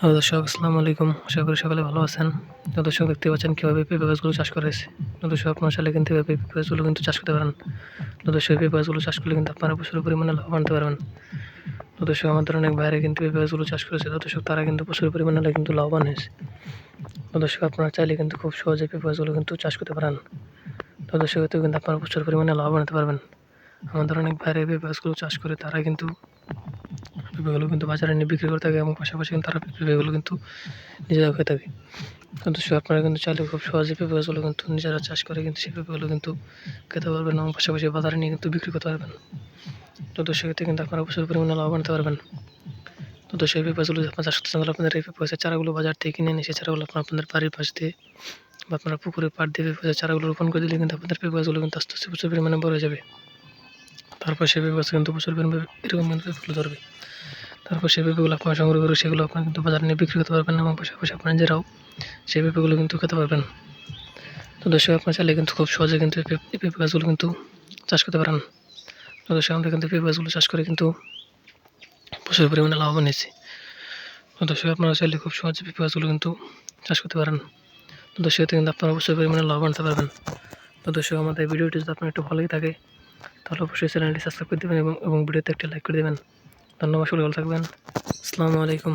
Hello দর্শক, আসসালামু আলাইকুম। আশা করি সকলে ভালো আছেন। তো দর্শক, দেখতে পাচ্ছেন কীভাবে পেঁপে গাছগুলো চাষ করা হয়েছে। তো দর্শক, আপনারা চাইলে কিন্তু এভাবে পেঁপে গাছগুলো কিন্তু চাষ করতে পারেন। তো দর্শক, পেঁপে গাছগুলো চাষ করলে কিন্তু আপনারা প্রচুর পরিমাণে লাভ আনতে পারবেন। তো দর্শক, আমাদের অনেক বাইরে কিন্তু পেঁপে গাছগুলো চাষ করেছে। তো দর্শক, তারা কিন্তু প্রচুর পরিমাণে কিন্তু লাভবান হয়েছে। তো দর্শক, আপনারা চাইলে কিন্তু খুব সহজে পেঁপে গাছগুলো কিন্তু চাষ করতে পারেন। তো দর্শক, এতেও কিন্তু আপনারা প্রচুর পরিমাণে লাভ আনতে পারবেন। আমাদের অনেক বাইরে পেঁপে গাছগুলো চাষ করে তারা কিন্তু পেঁপেগুলো কিন্তু বাজারে নিয়ে বিক্রি করে থাকে এবং পাশাপাশি কিন্তু তারা পেঁপেগুলো কিন্তু নিজেরা খেয়ে থাকে। তো দর্শক, আপনারা কিন্তু চাইলে খুব সহজে পেঁপে গাছগুলো কিন্তু নিজেরা চাষ করে কিন্তু সেই পেঁপেগুলো কিন্তু খেতে পারবেন এবং পাশাপাশি বাজারে নিয়ে কিন্তু বিক্রি করতে পারবেন। তো দর্শক, এতে কিন্তু আপনারা প্রচুর পরিমাণে লাভ আনতে পারবেন। তো দর্শক, এই পেঁপে গাছগুলো আপনারা চাষ করতে চান তাহলে আপনাদের এই পেঁপে গাছের চারাগুলো বাজার থেকে কিনে এনে সেই চারাগুলো আপনাদের বাড়ির পাশ দিয়ে বা আপনার পুকুরের পাড় দিয়ে পেঁপে গাছের চারাগুলো রোপণ করে দিলে কিন্তু আপনাদের পেঁপে গাছগুলো কিন্তু আস্তে আস্তে প্রচুর পরিমাণে বড় হয়ে যাবে। তারপর সেই পেঁপে গাছ কিন্তু প্রচুর পরিমাণে এরকম কিন্তু পেঁপেগুলো ধরবে। তারপর সেই পেঁপেগুলো আপনারা সংগ্রহ করে সেগুলো আপনারা কিন্তু বাজারে নিয়ে বিক্রি করতে পারবেন এবং পাশাপাশি আপনারা নিজেরাও সেই পেঁপেগুলো কিন্তু খেতে পারবেন। তো দর্শক, আপনারা চাইলে কিন্তু খুব সহজে কিন্তু এই পেঁপে গাছগুলো কিন্তু চাষ করতে পারেন। তো দর্শক, আমরা কিন্তু পেঁপে গাছগুলো চাষ করে কিন্তু প্রচুর পরিমাণে লাভবান হয়েছি। তো দর্শক, আপনারা চাইলে খুব সহজে পেঁপে গাছগুলো কিন্তু চাষ করতে পারেন। তো দর্শক, এতে কিন্তু আপনারা প্রচুর পরিমাণে লাভ আনতে পারবেন। তো দর্শক, আমাদের ভিডিওটি যদি আপনার একটু ভালোই থাকে তাহলে অবশ্যই চ্যানেলটি সাবস্ক্রাইব করে দেবেন এবং ভিডিওতে একটা লাইক করে দেবেন। ধন্যবাদ, সকলে ভালো থাকবেন। আসসালামু আলাইকুম।